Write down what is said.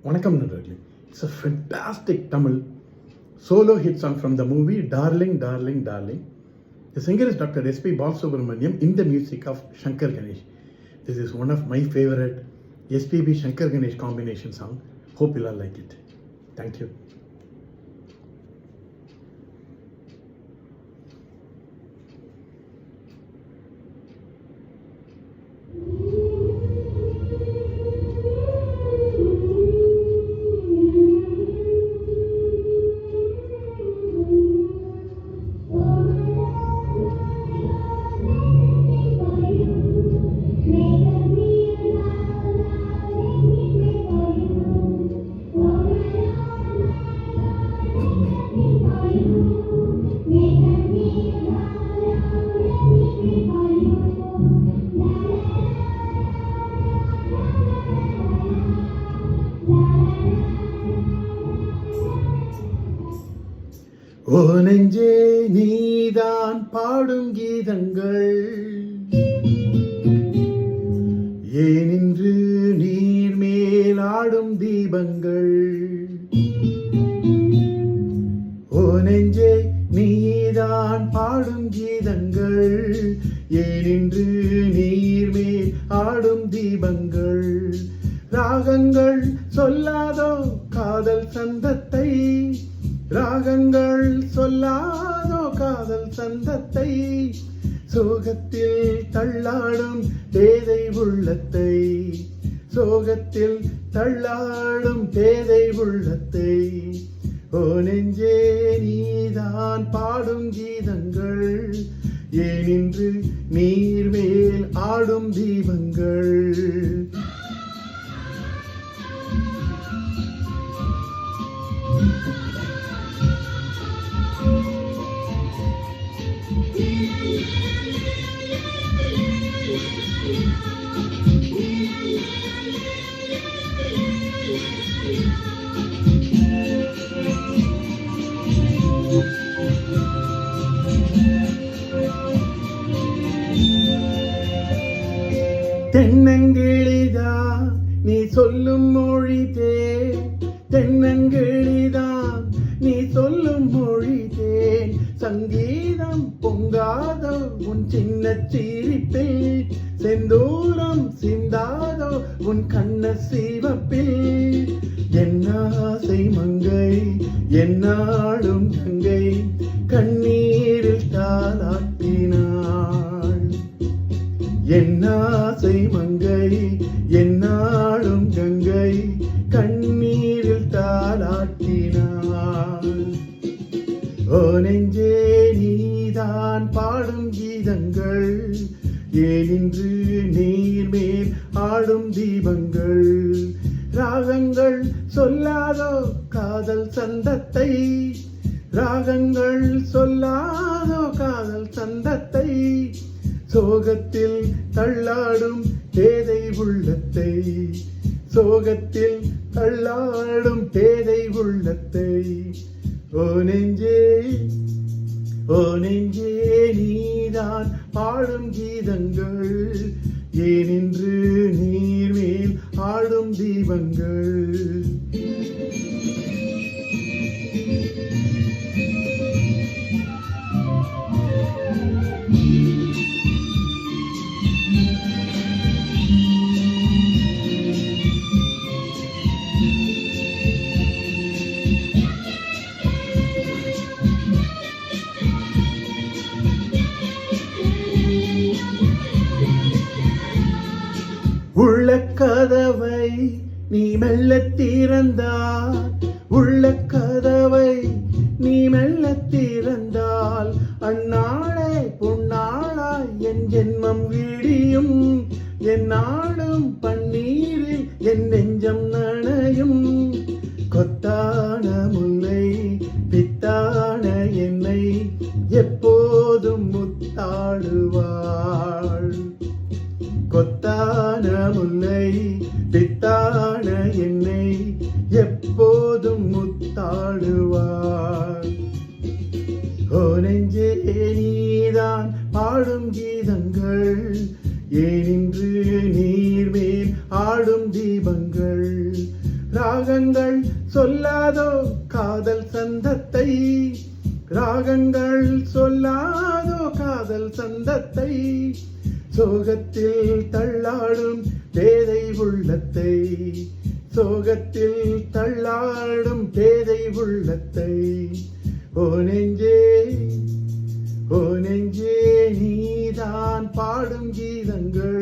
வணக்கம் நண்பர்களே. It's a fantastic Tamil solo hit song from the movie Darling, Darling, Darling. The singer is Dr. S.P. Balasubramaniam in the music of Shankar Ganesh. This is one of my favorite SPB Shankar Ganesh combination song. Hope you all like it. Thank you. ஓ நெஞ்சே நீதான் பாடும் கீதங்கள் ஏனின்று நீர் மேல் ஆடும் தீபங்கள். ஓ நெஞ்சே நீதான் பாடும் கீதங்கள் ஏனின்று நீர் மேல் ஆடும் தீபங்கள். ராகங்கள் சொல்லாதோ காதல் சந்தத்தை, ராகங்கள் சொல்லாதோ காதல் சந்தத்தை, சோகத்தில் தள்ளாடும் பேதை உள்ளத்தை, சோகத்தில் தள்ளாடும் பேதை உள்ளத்தை. ஓ நெஞ்சே நீதான் பாடும் கீதங்கள் ஏனின்று நீர் மேல் ஆடும் தீபங்கள். தென்னங்கிளிதா நீ சொல்லும் மொழி தேன், தென்னங்கிளிதான் நீ சொல்லும் மொழி தேன். சங்கீதம் பொங்காதோ உன் சின்ன சிரிப்பில், செந்தூரம் சிந்தாதோ உன் கண்ண சிவப்பில். என்னாசை மங்கை என்னாலும் கங்கை கண்ணீரில் தாலாட்டினாள். என்னாசை மங்கை என்னாலும் கங்கை கண்ணீரில் தாலாட்டினாள். ஓ நெஞ்சே நீதான் பாடும் கீதங்கள் ஏனின்று நீர் மேல் ஆடும் தீபங்கள். ராகங்கள் சொல்லாதோ காதல் சந்தத்தை, ராகங்கள் சொல்லாதோ காதல் சந்தத்தை, சோகத்தில் தள்ளாடும் பேதை உள்ளத்தை, சோகத்தில் தள்ளாடும் பேதை உள்ளத்தை. ஓ நெஞ்சே ஓ நெஞ்சே நீதான் பாடும் கீதங்கள் ஏனின்று நீர் மேல் ஆடும் தீபங்கள். உள்ள கதவை நீ மெல்ல திறந்தால், உள்ள கதவை நீ மெல்ல திறந்தால், அந்நாளே பொன்னாளாய் என் ஜென்மம் விடியும். என் நாளும் பன்னீரில் என் நெஞ்சம் நனையும். கொத்தான முல்லை பித்தான என்னை எப்போதும் முத்தாடுவாள். கொத்தான முல்லை பித்தான என்னை எப்போதும் முத்தாடுவாள். ஓ நெஞ்சே நீதான் பாடும் கீதங்கள் ஏனின்று நீர் மேல் ஆடும் தீபங்கள். ராகங்கள் சொல்லாதோ காதல் சந்தத்தை, ராகங்கள் சொல்லாதோ காதல் சந்தத்தை, சோகத்தில் தள்ளாடும் பேதை உள்ளத்தை, சோகத்தில் தள்ளாடும் பேதை உள்ளத்தை. ஓ நெஞ்சே ஓ நெஞ்சே நீதான் பாடும் கீதங்கள்,